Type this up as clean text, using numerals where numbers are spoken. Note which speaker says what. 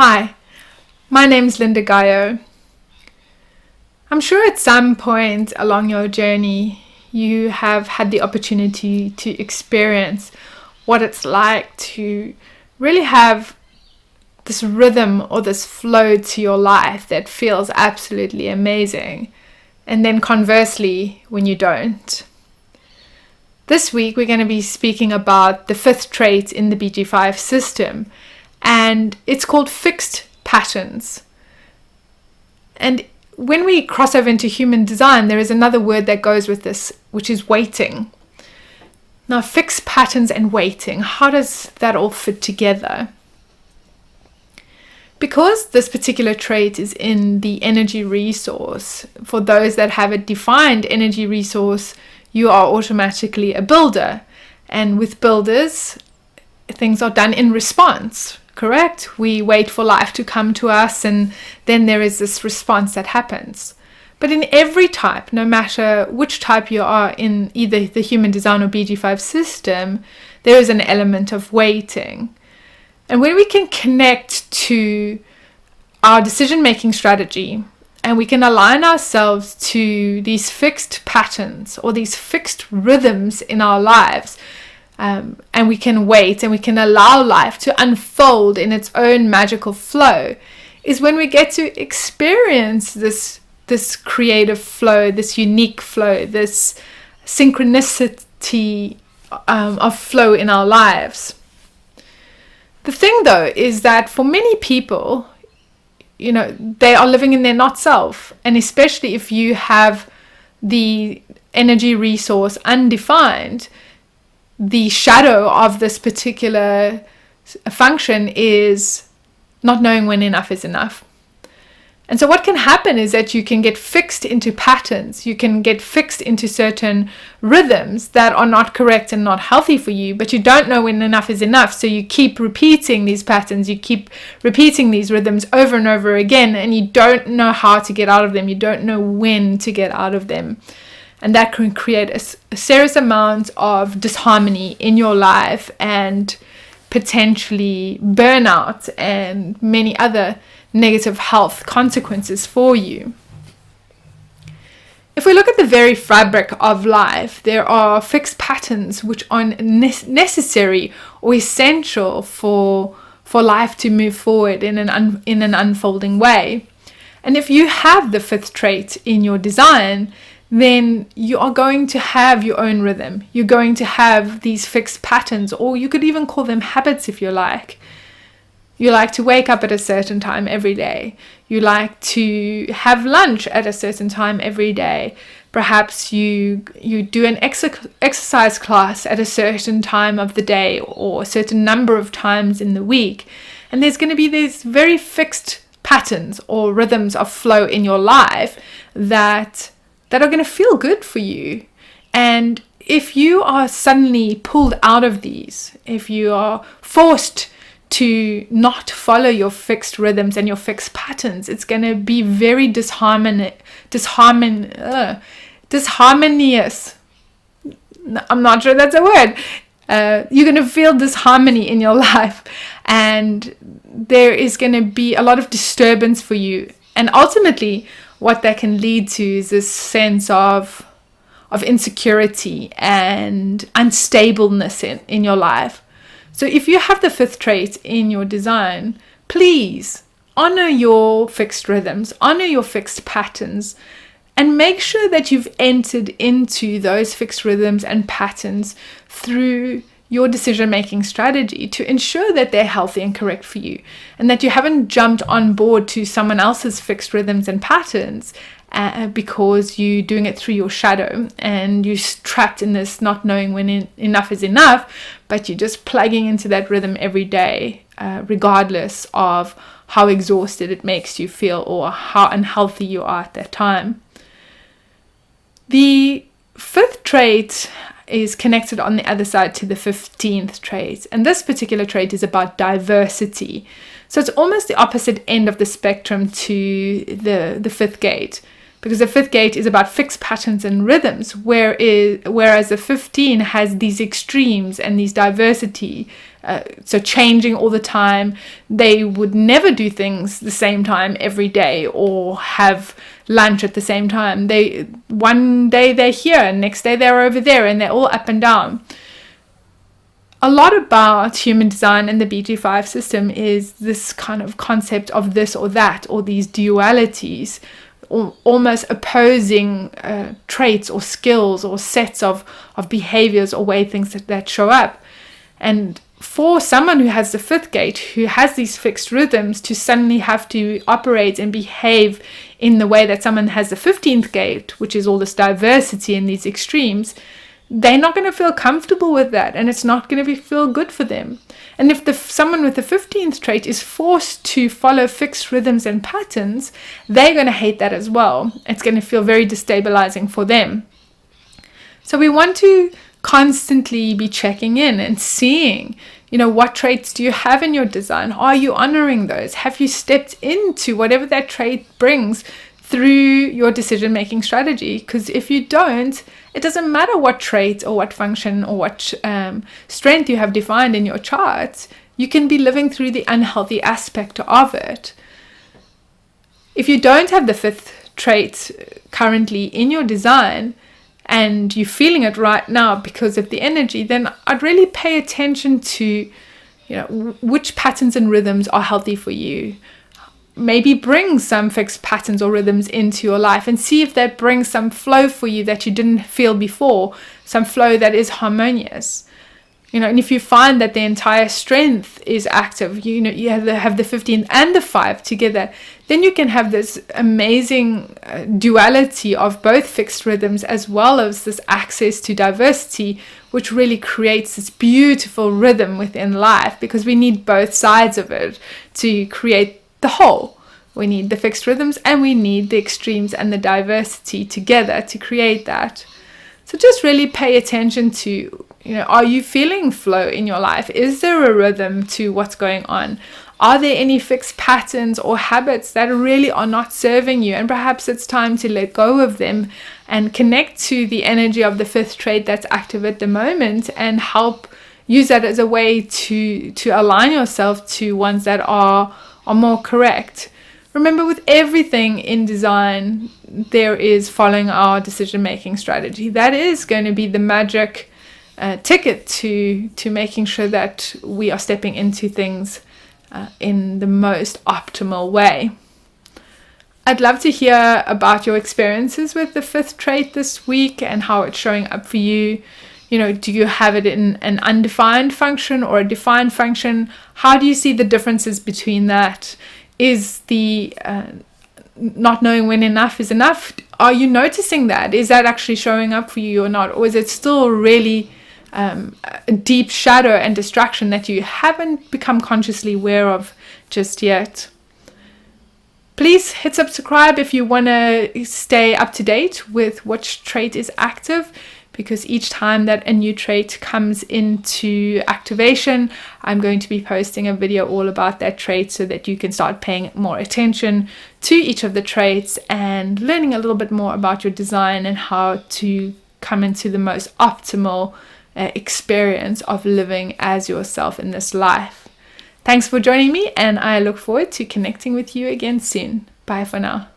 Speaker 1: Hi, my name's Lynda Gaiao. I'm sure at some point along your journey you have had the opportunity to experience what it's like to really have this rhythm or this flow to your life that feels absolutely amazing, and then conversely when you don't. This week we're going to be speaking about the fifth trait in the BG5 system, and it's called fixed patterns. And when we cross over into human design, there is another word that goes with this, which is waiting. Now, fixed patterns and waiting, how does that all fit together? Because this particular trait is in the energy resource, for those that have a defined energy resource, you are automatically a builder. And with builders, things are done in response, correct? We wait for life to come to us, and then there is this response that happens. But in every type, no matter which type you are in, either the human design or BG5 system, there is an element of waiting. And when we can connect to our decision-making strategy, and we can align ourselves to these fixed patterns or these fixed rhythms in our lives, and we can wait and we can allow life to unfold in its own magical flow, is when we get to experience this creative flow, this unique flow, this synchronicity of flow in our lives. The thing though is that for many people, they are living in their not self, and especially if you have the energy resource undefined, the shadow of this particular function is not knowing when enough is enough. And so what can happen is that you can get fixed into patterns, you can get fixed into certain rhythms that are not correct and not healthy for you, but you don't know when enough is enough. So you keep repeating these patterns, you keep repeating these rhythms over and over again, and you don't know how to get out of them, you don't know when to get out of them. And that can create a serious amount of disharmony in your life and potentially burnout and many other negative health consequences for you. If we look at the very fabric of life, there are fixed patterns which are necessary or essential for life to move forward in an unfolding way. And if you have the fifth trait in your design, then you are going to have your own rhythm. You're going to have these fixed patterns, or you could even call them habits if you like. You like to wake up at a certain time every day. You like to have lunch at a certain time every day. Perhaps you do an exercise class at a certain time of the day or a certain number of times in the week. And there's going to be these very fixed patterns or rhythms of flow in your life that are going to feel good for you. And if you are suddenly pulled out of these, if you are forced to not follow your fixed rhythms and your fixed patterns, it's going to be very disharmonious. I'm not sure that's a word. You're going to feel disharmony in your life, and there is going to be a lot of disturbance for you. And ultimately, what that can lead to is this sense of insecurity and unstableness in your life. So if you have the fifth trait in your design, please honor your fixed rhythms, honor your fixed patterns, and make sure that you've entered into those fixed rhythms and patterns through your decision-making strategy to ensure that they're healthy and correct for you, and that you haven't jumped on board to someone else's fixed rhythms and patterns because you're doing it through your shadow and you're trapped in this not knowing when enough is enough, but you're just plugging into that rhythm every day, regardless of how exhausted it makes you feel or how unhealthy you are at that time. The fifth trait is connected on the other side to the 15th trait, and this particular trait is about diversity. So it's almost the opposite end of the spectrum to the fifth gate. because the fifth gate is about fixed patterns and rhythms, whereas the 15 has these extremes and these diversity, so changing all the time. They would never do things the same time every day or have lunch at the same time. One day they're here, next day they're over there, and they're all up and down. A lot about human design and the BG5 system is this kind of concept of this or that, or these dualities, or almost opposing traits or skills or sets of behaviors or way things that show up. And for someone who has the fifth gate, who has these fixed rhythms, to suddenly have to operate and behave in the way that someone has the 15th gate, which is all this diversity and these extremes, they're not going to feel comfortable with that, and it's not going to feel good for them. And if someone with the 15th trait is forced to follow fixed rhythms and patterns, they're going to hate that as well. It's going to feel very destabilizing for them. So we want to constantly be checking in and seeing, what traits do you have in your design? Are you honoring those? Have you stepped into whatever that trait brings through your decision-making strategy? Because if you don't, it doesn't matter what trait or what function or what strength you have defined in your chart, you can be living through the unhealthy aspect of it. If you don't have the fifth trait currently in your design, and you're feeling it right now because of the energy, then I'd really pay attention to, which patterns and rhythms are healthy for you. Maybe bring some fixed patterns or rhythms into your life and see if that brings some flow for you that you didn't feel before, some flow that is harmonious. And if you find that the entire strength is active, you have the 15 and the 5 together, then you can have this amazing duality of both fixed rhythms as well as this access to diversity, which really creates this beautiful rhythm within life, because we need both sides of it to create the whole. We need the fixed rhythms and we need the extremes and the diversity together to create that. So just really pay attention to, are you feeling flow in your life? Is there a rhythm to what's going on? Are there any fixed patterns or habits that really are not serving you? And perhaps it's time to let go of them and connect to the energy of the fifth trait that's active at the moment, and help use that as a way to align yourself to ones that are more correct. Remember, with everything in design, there is following our decision-making strategy. That is going to be the magic ticket to making sure that we are stepping into things in the most optimal way. I'd love to hear about your experiences with the fifth trait this week and how it's showing up for you. Do you have it in an undefined function or a defined function? How do you see the differences between that? Is the not knowing when enough is enough? Are you noticing that? Is that actually showing up for you or not? Or is it still really a deep shadow and distraction that you haven't become consciously aware of just yet? Please hit subscribe if you want to stay up to date with which trait is active, because each time that a new trait comes into activation, I'm going to be posting a video all about that trait so that you can start paying more attention to each of the traits and learning a little bit more about your design and how to come into the most optimal experience of living as yourself in this life. Thanks for joining me, and I look forward to connecting with you again soon. Bye for now.